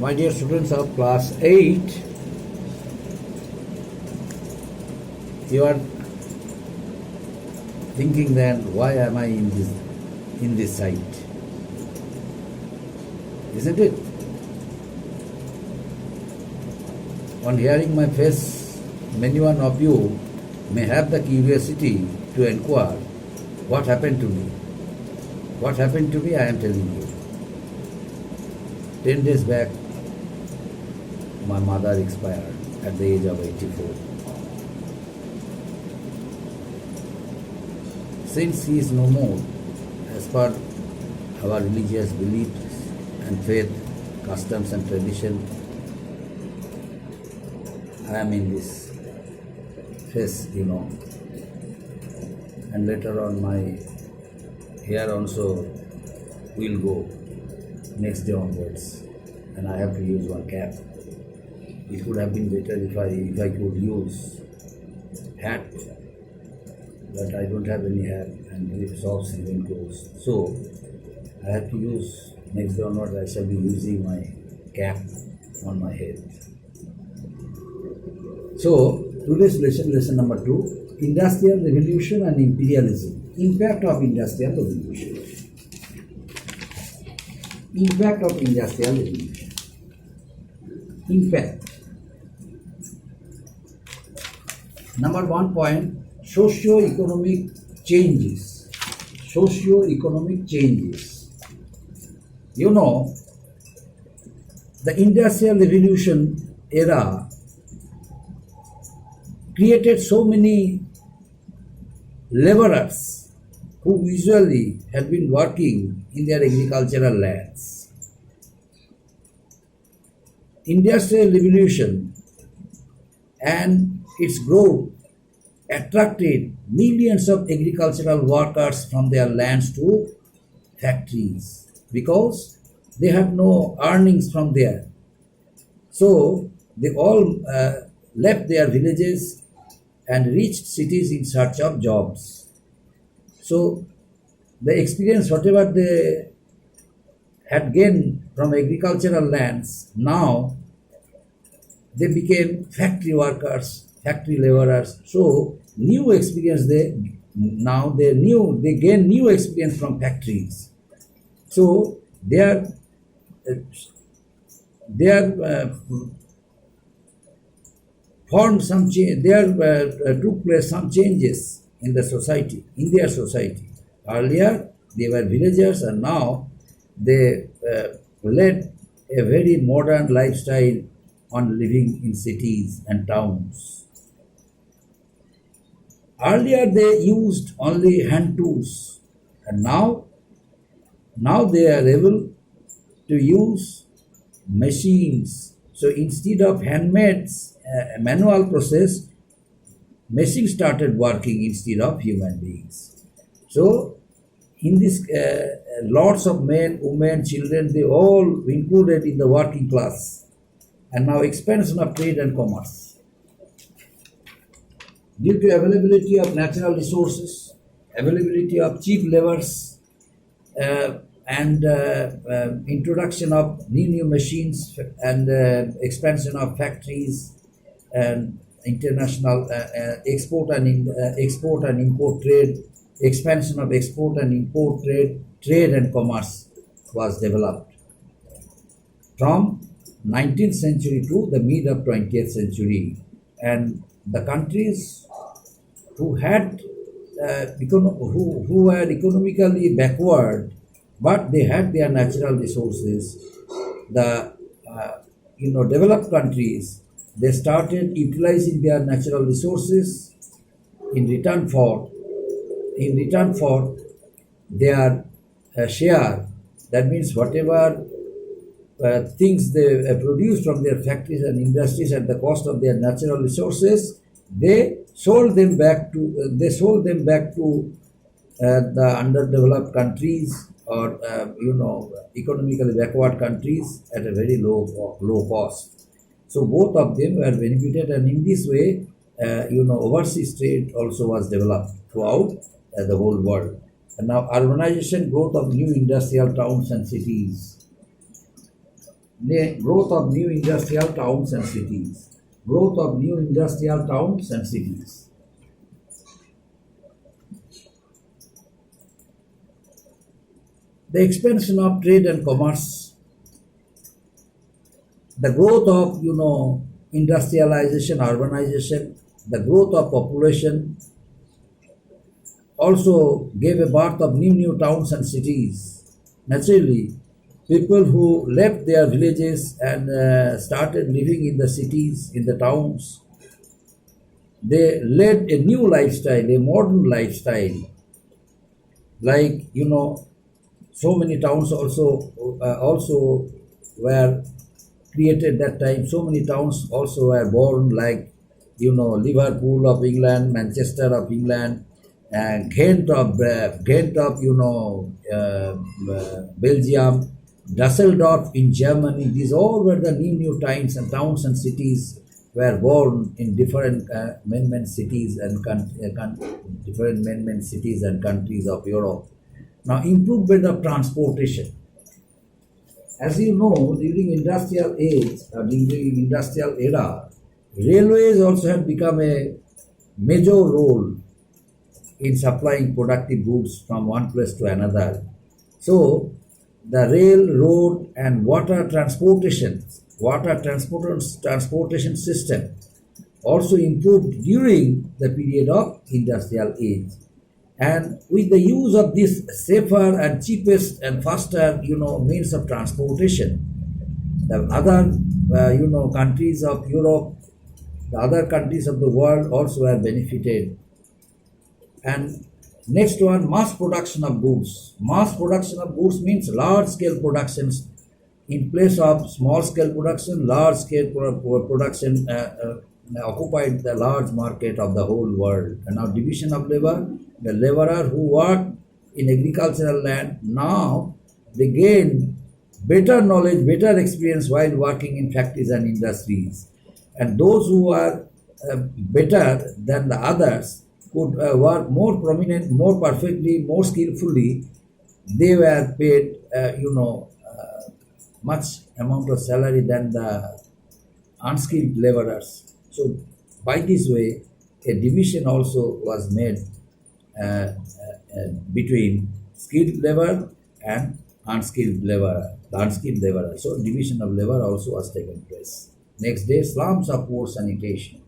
My dear students of class 8, you are thinking then, why am I in this site? Isn't it? On hearing my face, many one of you may have the curiosity to inquire, what happened to me? What happened to me, I am telling you. 10 days back, my mother expired at the age of 84. Since he is no more, as per our religious beliefs and faith, customs and tradition, I am in this phase, and later on my hair also will go next day onwards, and I have to use one cap. It would have been better if I could use hat, but I don't have any hat and socks even closed. So I have to use next day onwards. I shall be using my cap on my head. So today's lesson number 2: Industrial Revolution and Imperialism. Impact of Industrial Revolution. Impact of Industrial Revolution. Impact. Number 1 point: socio-economic changes. Socio-economic changes. The Industrial Revolution era created so many laborers who usually had been working in their agricultural lands. Industrial Revolution and its growth attracted millions of agricultural workers from their lands to factories because they had no earnings from there. So they all left their villages and reached cities in search of jobs. So the experience, whatever they had gained from agricultural lands, now they became factory workers, factory laborers. So new experience they gain new experience from factories. So there took place some changes in the society, in their society. Earlier they were villagers, and now they led a very modern lifestyle on living in cities and towns. Earlier they used only hand tools, and now they are able to use machines. So instead of handmade manual process, machines started working instead of human beings. So in this, lots of men, women, children, they all included in the working class. And now expansion of trade and commerce. Due to availability of natural resources, availability of cheap laborers, and introduction of new machines, and expansion of factories, and international export and import trade, expansion of export and import trade and commerce was developed from 19th century to the mid of 20th century. And the countries who were economically backward, but they had their natural resources, the developed countries, they started utilizing their natural resources in return for their share. That means whatever things they produce from their factories and industries at the cost of their natural resources, they sold them back to the underdeveloped countries, or economically backward countries, at a very low cost. So both of them were benefited, and in this way, overseas trade also was developed throughout the whole world. And now urbanization, growth of new industrial towns and cities. growth of new industrial towns and cities. Growth of new industrial towns and cities. The expansion of trade and commerce, the growth of industrialization, urbanization, the growth of population also gave a birth of new towns and cities. Naturally, people who left their villages and started living in the cities, in the towns, they led a new lifestyle, a modern lifestyle. Like so many towns also were created that time. So many towns also were born, like Liverpool of England, Manchester of England, and Ghent of Belgium, Dusseldorf in Germany. These all were the new towns and cities were born in different man-made cities and different man-made cities and countries of Europe. Now, improvement of transportation. As you know, during industrial age, during industrial era, railways also have become a major role in supplying productive goods from one place to another. So, the rail, road, and water transportation system also improved during the period of industrial age. And with the use of this safer and cheapest and faster, means of transportation, the other, countries of Europe, the other countries of the world also are benefited. And next one, mass production of goods. Mass production of goods means large-scale productions. In place of small-scale production, large-scale production occupied the large market of the whole world. And now division of labor, the laborer who work in agricultural land, now they gain better knowledge, better experience while working in factories and industries. And those who are better than the others could work more prominent, more perfectly, more skillfully. They were paid, much amount of salary than the unskilled laborers. So by this way, a division also was made between skilled labor and unskilled labor. So division of labor also was taken place. Next day, slums of poor sanitation.